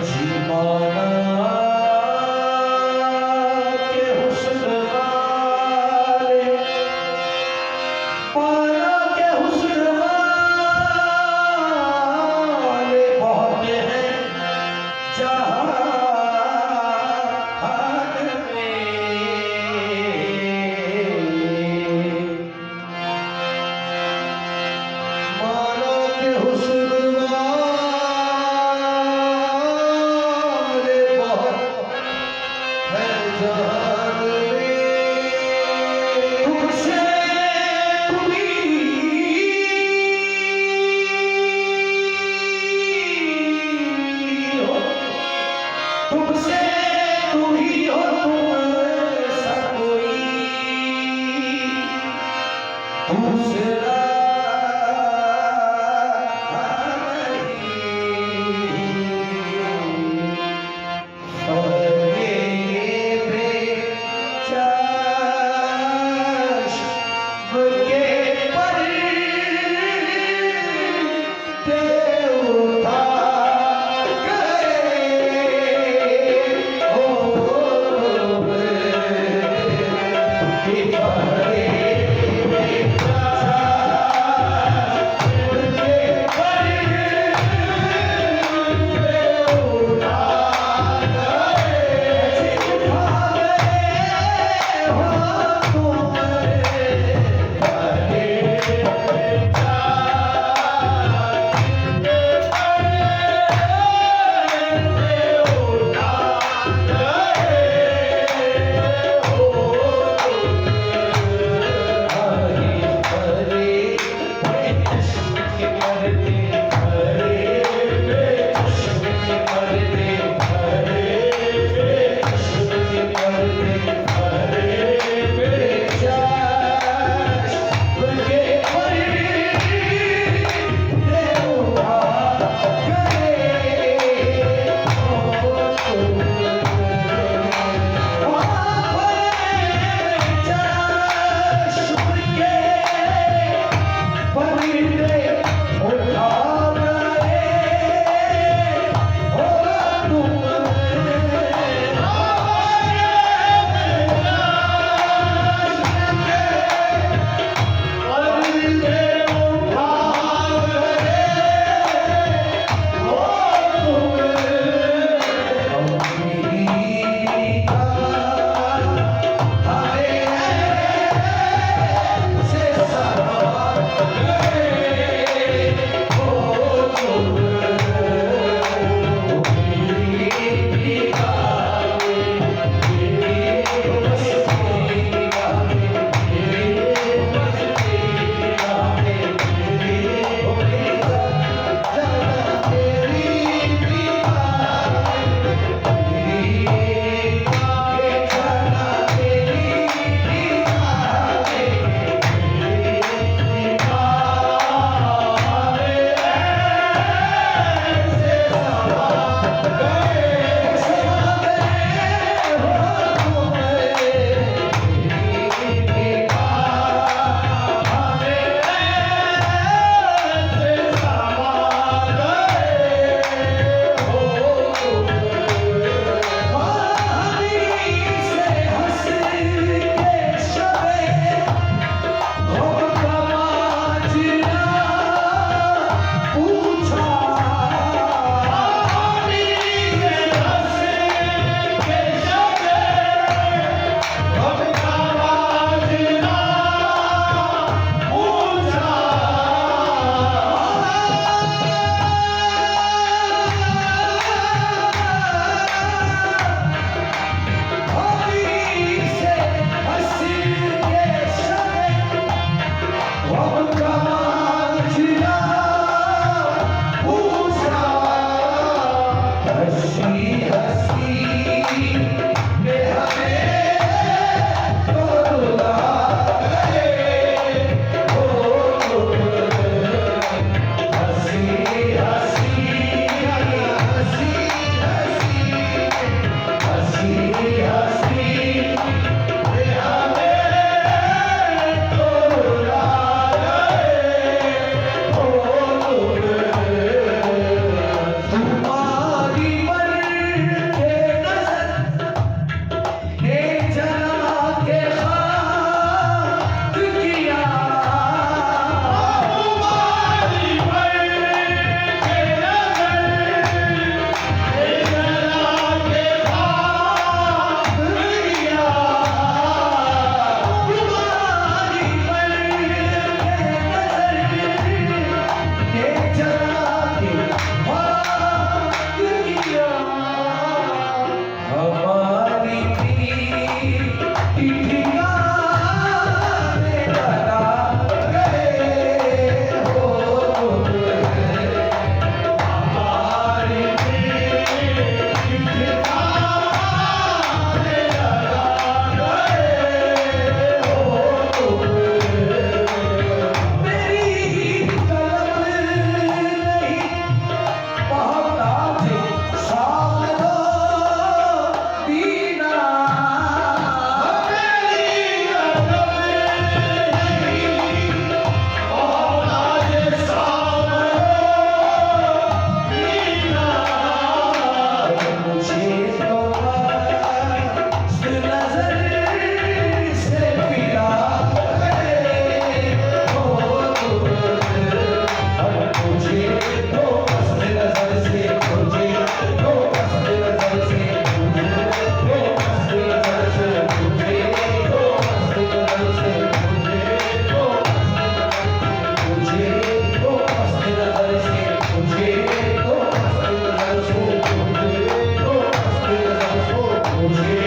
माना के हुस्न वाले, माना के हुस्न वाले बहुत हैं जहान में। माना के हुस्न वाले बहुत हैं जहान में। तुझसे तुमी हो, तुमसे तू ही हो, तुमसा कोई दूसरा नहीं। और मेरे हमारी ठिकाने लगा गए हो हमारी ठिकाने लगा गए हो मेरी कलम नहीं मोहताज साथ दो दीना मेरी कलम नहीं मोहताज साथ दो दीना मुझे तो बस नजर से पिला गए हो मुझे तो बस नजर से मुझे तो बस नजर से मुझे तो बस नजर से मुझे तो बस नजर से मुझे तो मुझे तो बस नजर से मुझे तो बस नजर से मुझे तो बस नजर से मुझे